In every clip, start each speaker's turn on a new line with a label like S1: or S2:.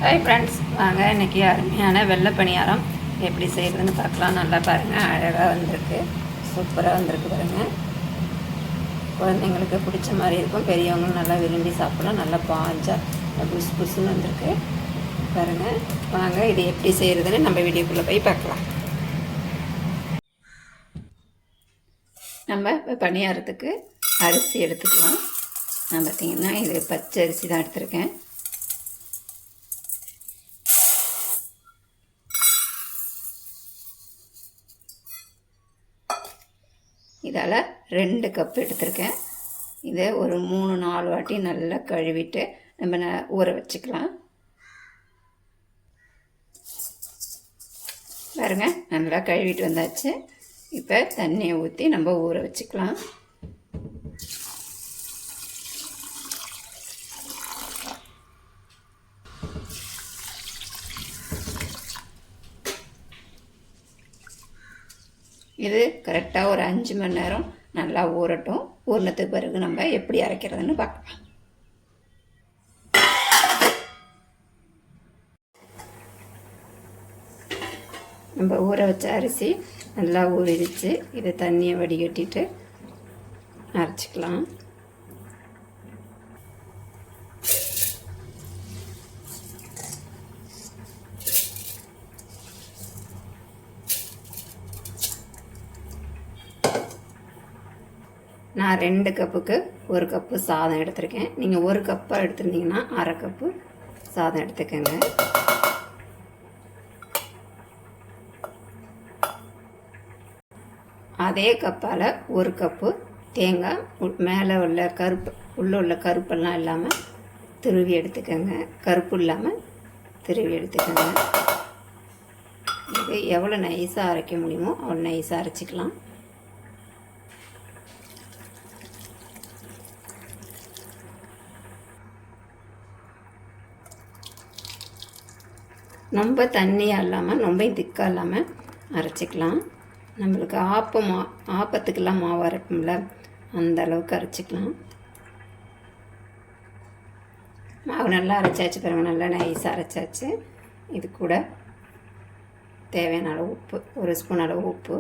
S1: Hi friends, வாங்க இன்றைக்கி அருமையான வெள்ளை பணியாரம் எப்படி செய்கிறதுன்னு பார்க்கலாம். நல்லா பாருங்கள், அழகாக வந்திருக்கு, சூப்பராக வந்திருக்கு பாருங்கள். குழந்தைங்களுக்கு பிடிச்ச மாதிரி இருக்கும், பெரியவங்களும் நல்லா விரும்பி சாப்பிடலாம். நல்லா பாஞ்சாக புஷ் புஷ்ன்னு வந்திருக்கு பாருங்கள். வாங்க இது எப்படி செய்கிறதுன்னு நம்ம வீடியோக்குள்ளே போய் பார்க்கலாம். நம்ம பணியாரத்துக்கு அரிசி எடுத்துக்கலாம். நான் பார்த்திங்கன்னா இது பச்சை அரிசி தான் எடுத்திருக்கேன். இதால் 2 கப் எடுத்திருக்கேன். இதை ஒரு 3-4 வாட்டி நல்லா கழுவிட்டு நம்ம ஊற வச்சுக்கலாம். பாருங்க, நல்லா கழுவிட்டு வந்தாச்சு. இப்போ தண்ணியை ஊற்றி நம்ம ஊற வச்சுக்கலாம். இது கரெக்டாக ஒரு 5 மணி நேரம் நல்லா ஊறட்டும். ஊறினத்துக்கு பிறகு நம்ம எப்படி அரைக்கிறதுன்னு பார்க்கலாம். நம்ம ஊற வச்ச அரிசி நல்லா ஊறிடுச்சு. இதை தண்ணியை வடிகட்டிட்டு அரைச்சிக்கலாம். நான் 2 கப்புக்கு 1 கப்பு சாதம் எடுத்திருக்கேன். நீங்கள் 1 கப்பாக எடுத்துருந்தீங்கன்னா 1/2 கப்பு சாதம் எடுத்துக்கோங்க. அதே கப்பால் 1 கப்பு தேங்காய், மேலே உள்ள கருப்பு உள்ள கருப்பெல்லாம் இல்லாமல் திருவி எடுத்துக்கோங்க. கருப்பு இல்லாமல் திருவி எடுத்துக்கோங்க. இது எவ்வளோ நைஸாக அரைக்க முடியுமோ அவ்வளோ நைஸாக அரைச்சிக்கலாம். ரொம்ப தண்ணியாக இல்லாமல் ரொம்ப திக்காக இல்லாமல் அரைச்சிக்கலாம். நம்மளுக்கு ஆப்பத்துக்கெல்லாம் மாவு அரைப்போம்ல, அந்த அளவுக்கு அரைச்சிக்கலாம். மாவு நல்லா அரைச்சாச்சு பாருங்க, நல்லா நைஸாக அரைச்சாச்சு. இது கூட தேவையான அளவு உப்பு, 1 ஸ்பூன் அளவு உப்பு,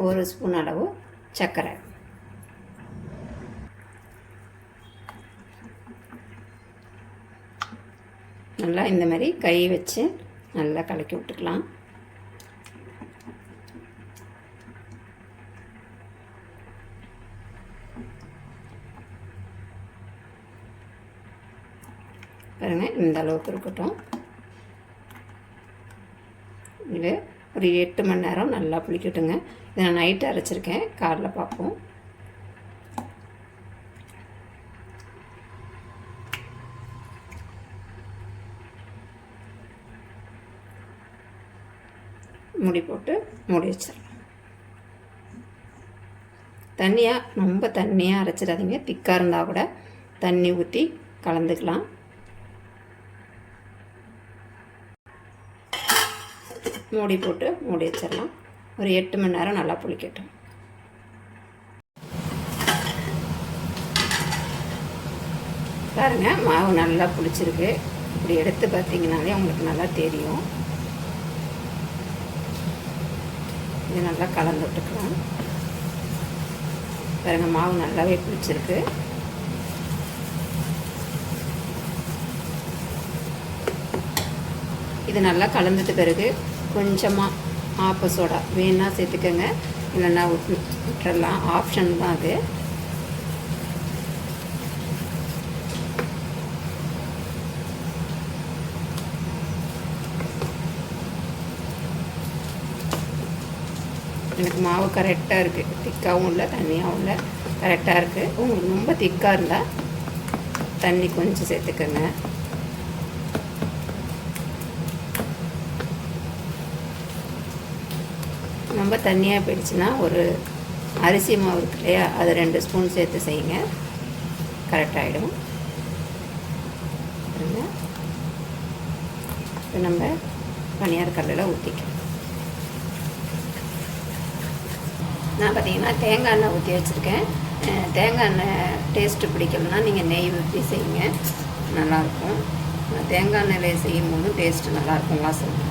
S1: 1 ஸ்பூன் அளவு சர்க்கரை, நல்லா இந்த மாதிரி கை வச்சு நல்லா கலக்கி விட்டுக்கலாம். பாருங்கள், இந்த அளவுக்கு இருக்கட்டும். இது ஒரு 8 மணி நேரம் நல்லா புளிக்கட்டுங்க. இதை நான் நைட்டு அரைச்சிருக்கேன், காலைல பார்ப்போம். மூடி போட்டு மூடி வச்சிடலாம். ரொம்ப தண்ணியாக அரைச்சிடாதீங்க. திக்காக இருந்தால் கூட தண்ணி ஊற்றி கலந்துக்கலாம். மூடி போட்டு மூடி வச்சிடலாம். ஒரு 8 மணி நேரம் நல்லா புளிக்கட்டும். பாருங்கள், மாவு நல்லா புளிச்சிருக்கு. இப்படி எடுத்து பார்த்தீங்கன்னாலே உங்களுக்கு நல்லா தெரியும். இது நல்லா கலந்து விட்டுக்கலாம். பாருங்க, மாவு நல்லாவே பிடிச்சிருக்கு. இது நல்லா கலந்துட்டு பிறகு கொஞ்சமாக ஆப்ப சோடா வேணா சேர்த்துக்கோங்க, இல்லைன்னா விட்டுறலாம், ஆப்ஷன் தான் அது. எனக்கு மாவு கரெக்டாக இருக்குது, திக்காகவும் இல்லை தண்ணியாகவும் இல்லை, கரெக்டாக இருக்குது. உங்களுக்கு ரொம்ப திக்காக இருந்தால் தண்ணி கொஞ்சம் சேர்த்துக்கோங்க. ரொம்ப தண்ணியாக போயிடுச்சுன்னா ஒரு அரிசி மாவு இருக்கு இல்லையா, அது 2 ஸ்பூன் சேர்த்து செய்யுங்க, கரெக்டாகிடும். இப்போ நம்ம பனியார கல்லில் ஊற்றிக்கலாம். நான் பார்த்திங்கன்னா தேங்காய் எண்ணெய் ஊற்றி வச்சுருக்கேன். தேங்காய் எண்ணெய் டேஸ்ட்டு பிடிக்கலன்னா நீங்கள் நெய் ஊற்றி செய்யுங்க, நல்லாயிருக்கும். தேங்காய் எண்ணெயில் செய்யும் போதும் டேஸ்ட்டு நல்லாயிருக்கும், வாசனை.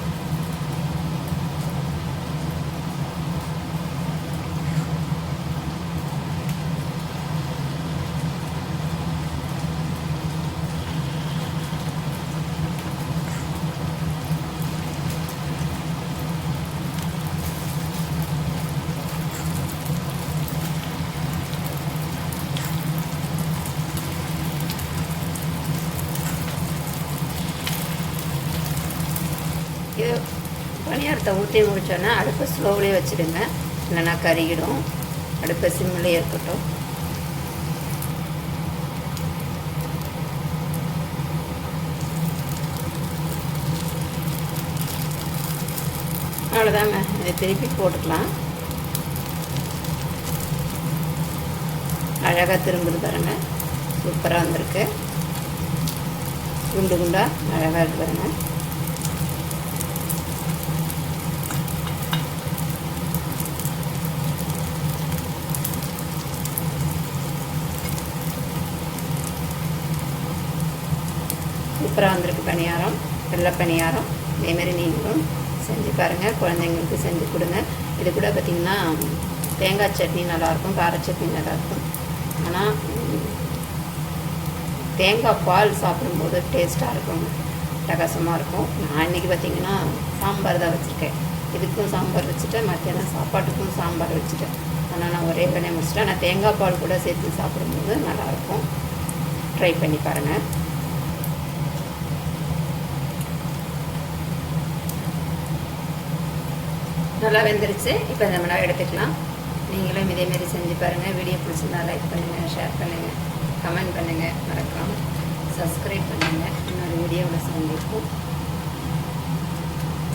S1: இது பணியாரத்தை ஊற்றி முடித்தோன்னா அடுப்பை ஸ்லோவிலே வச்சுடுங்க, இல்லைன்னா கருகிடும். அடுப்பை சிம்மிலே இருக்கட்டும். அவ்வளோதாங்க, இதை திருப்பி போட்டுக்கலாம். அழகாக திரும்புது பாருங்கள், சூப்பராக வந்திருக்கு. குண்டு குண்டாக அழகாக இருக்கு பாருங்கள். சூப்பராக வந்திருக்கு பணியாரம், வெள்ளை பணியாரம். இதேமாரி நீங்களும் செஞ்சு பாருங்கள், குழந்தைங்களுக்கு செஞ்சு கொடுங்க. இது கூட பார்த்திங்கன்னா தேங்காய் சட்னி நல்லாயிருக்கும், கார சட்னி நல்லாயிருக்கும். ஆனால் தேங்காய் பால் சாப்பிடும்போது டேஸ்ட்டாக இருக்கும், பிரகாசமாக இருக்கும். நான் இன்றைக்கி பார்த்திங்கன்னா சாம்பார் தான் வச்சுருக்கேன். இதுக்கும் சாம்பார் வச்சுட்டேன், மத்தியானம் சாப்பாட்டுக்கும் சாம்பார் வச்சுட்டேன். ஆனால் நான் ஒரே வேலையை முடிச்சிட்டேன். நான் தேங்காய் பால் கூட சேர்த்து சாப்பிடும்போது நல்லாயிருக்கும். ட்ரை பண்ணி பாருங்கள். நல்லா வெந்துருச்சு. இப்போ நம்ம எடுத்துக்கலாம். நீங்களும் இதேமாரி செஞ்சு பாருங்கள். வீடியோ பிடிச்சிருந்தா லைக் பண்ணுங்கள், ஷேர் பண்ணுங்கள், கமெண்ட் பண்ணுங்கள், மறக்காமல் சப்ஸ்கிரைப் பண்ணுங்கள். இன்னொரு வீடியோவில் சந்திப்போம்.